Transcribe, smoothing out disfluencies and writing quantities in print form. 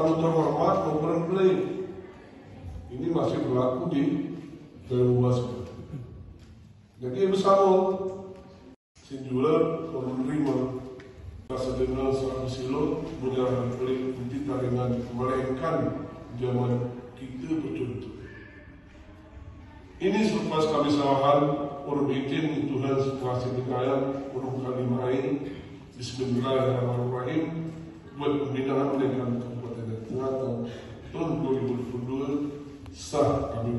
tamu terhormat maupun pelayan. Ini masih berlaku di dalam waspada. Jadi bersama sinjular menerima rasa dengar saat silot menjalankan pelik untuk taringan melainkan zaman kita bercontoh. Ini selepas kami sawahan orang izin Tuhan sekasih dikaya orang kalimah ain Bismillahirrahmanirrahim buat pembinaan dengan Kabupaten Tengah tahun 2022 sah kami